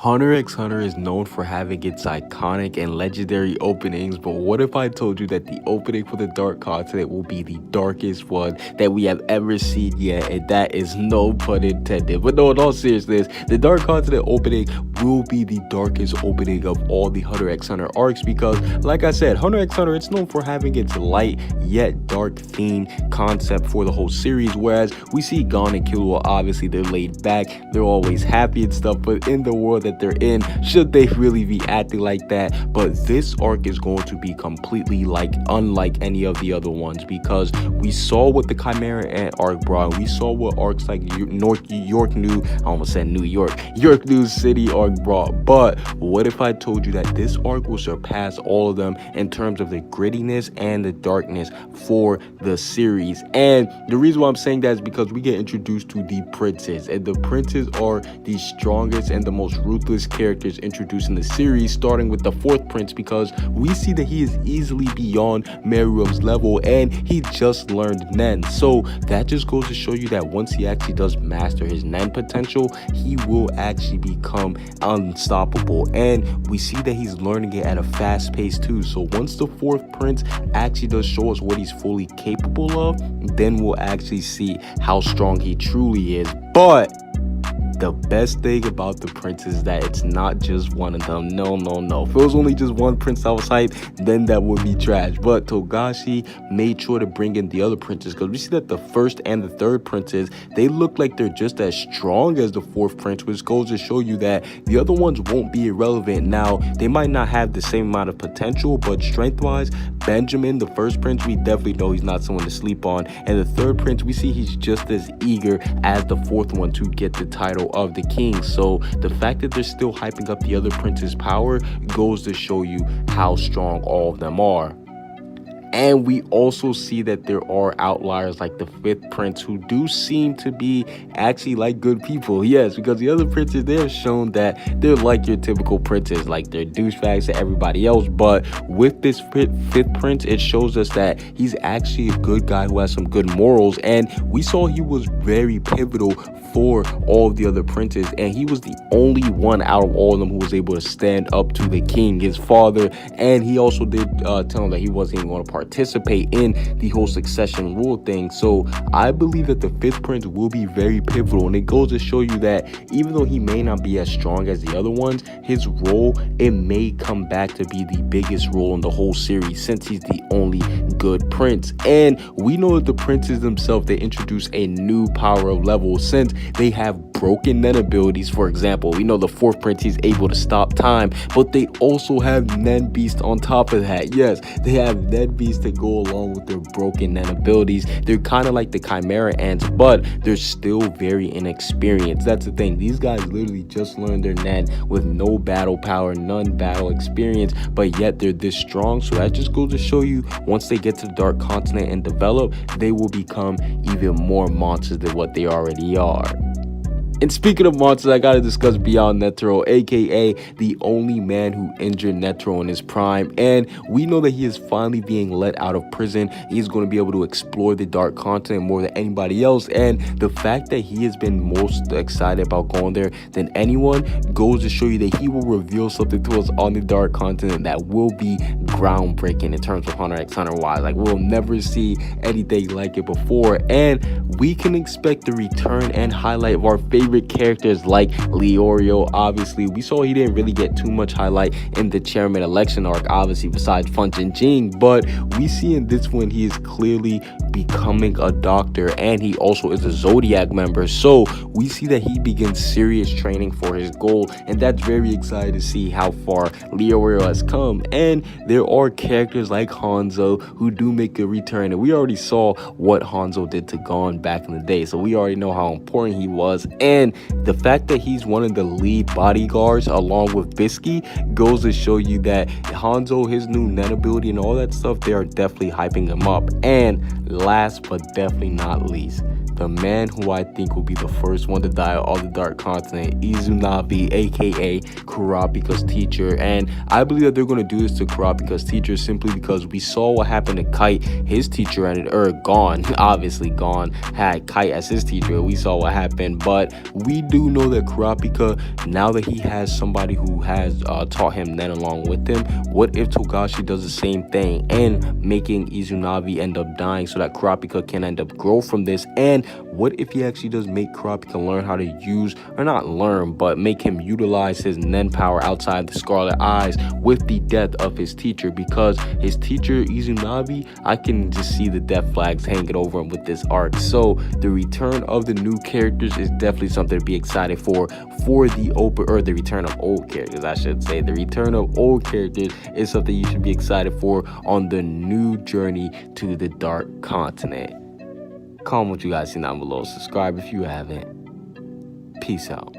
Hunter x Hunter is known for having its iconic and legendary openings, but what if I told you that the opening for the Dark Continent will be the darkest one that we have ever seen yet? And that is no pun intended. But no, in all seriousness, the Dark Continent opening will be the darkest opening of all the Hunter x Hunter arcs because, like I said, Hunter x Hunter, it's known for having its light yet dark theme concept for the whole series, whereas we see Gon and Killua, obviously they're laid back, they're always happy and stuff, but in the world that they're in, should they really be acting like that? But this arc is going to be completely unlike any of the other ones, because we saw what the Chimera Ant arc brought. We saw what arcs like York New City arc brought. But what if I told you that this arc will surpass all of them in terms of the grittiness and the darkness for the series? And the reason why I'm saying that is because we get introduced to the princes, and the princes are the strongest and the most ruthless characters introduced in the series, starting with the fourth prince, because we see that he is easily beyond Meruem's level and he just learned Nen. So that just goes to show you that once he actually does master his Nen potential, he will actually become unstoppable, and we see that he's learning it at a fast pace too. So once the fourth prince actually does show us what he's fully capable of, then we'll actually see how strong he truly is. But the best thing about the prince is that it's not just one of them. No. If it was only just one prince that was hype, then that would be trash. But Togashi made sure to bring in the other princes, because we see that the first and the third princes, they look like they're just as strong as the fourth prince, which goes to show you that the other ones won't be irrelevant. Now, they might not have the same amount of potential, but strength-wise, Benjamin, the first prince, we definitely know he's not someone to sleep on. And the third prince, we see he's just as eager as the fourth one to get the title of the king. So the fact that they're still hyping up the other prince's power goes to show you how strong all of them are. And we also see that there are outliers like the fifth prince, who do seem to be actually like good people. Yes, because the other princes, they have shown that they're like your typical princes, like they're douchebags to everybody else. But with this fifth prince, it shows us that he's actually a good guy who has some good morals. And we saw he was very pivotal for all of the other princes, and he was the only one out of all of them who was able to stand up to the king, his father. And he also did tell him that he wasn't even going to participate in the whole succession rule thing. So I believe that the fifth prince will be very pivotal, and it goes to show you that even though he may not be as strong as the other ones, his role, it may come back to be the biggest role in the whole series, since he's the only good prince. And we know that the princes themselves, they introduce a new power of level, since they have broken Nen abilities. For example, we know the fourth prince, he's able to stop time, but they also have Nen Beast on top of that. Yes, they have Nen Beast to go along with their broken Nen abilities. They're kind of like the Chimera Ants, but they're still very inexperienced. That's the thing. These guys literally just learned their Nen with no battle power, none battle experience, but yet they're this strong. So that just goes to show you, once they get to the Dark Continent and develop, they will become even more monsters than what they already are. And speaking of monsters, I gotta discuss Beyond Netero, aka the only man who injured Netero in his prime. And we know that he is finally being let out of prison. He's going to be able to explore the Dark Continent more than anybody else. And the fact that he has been most excited about going there than anyone goes to show you that he will reveal something to us on the Dark Continent that will be groundbreaking in terms of Hunter x Hunter wise. Like, we'll never see anything like it before. And we can expect the return and highlight of our favorite characters like Leorio. Obviously, we saw he didn't really get too much highlight in the chairman election arc, obviously, besides Funch and Jing, but we see in this one he is clearly becoming a doctor, and he also is a Zodiac member. So we see that he begins serious training for his goal, and that's very exciting to see how far Leorio has come. And there are characters like Hanzo who do make a return, and we already saw what Hanzo did to Gon back in the day, so we already know how important he was. And the fact that he's one of the lead bodyguards along with Bisky goes to show you that Hanzo, his new Nen ability and all that stuff, they are definitely hyping him up. And last but definitely not least, the man who I think will be the first one to die on the Dark Continent, Izunami, aka Kurapika's teacher. And I believe that they're going to do this to Kurapika's teacher simply because we saw what happened to Kite, his teacher, and gone, obviously gone, had Kite as his teacher. We saw what happened, but we do know that Kurapika, now that he has somebody who has taught him Nen along with him, what if Togashi does the same thing and making Izunami end up dying so that Kurapika can end up grow from this? And what if he actually does make Kurapika learn how to use, or not learn, but make him utilize his Nen power outside the Scarlet Eyes with the death of his teacher? Because his teacher Izunami, I can just see the death flags hanging over him with this arc. So the return of the new characters is definitely something to be excited for the open, or the return of old characters, I should say. The return of old characters is something you should be excited for on the new journey to the Dark Continent. Comment what you guys see down below. Subscribe if you haven't. Peace out.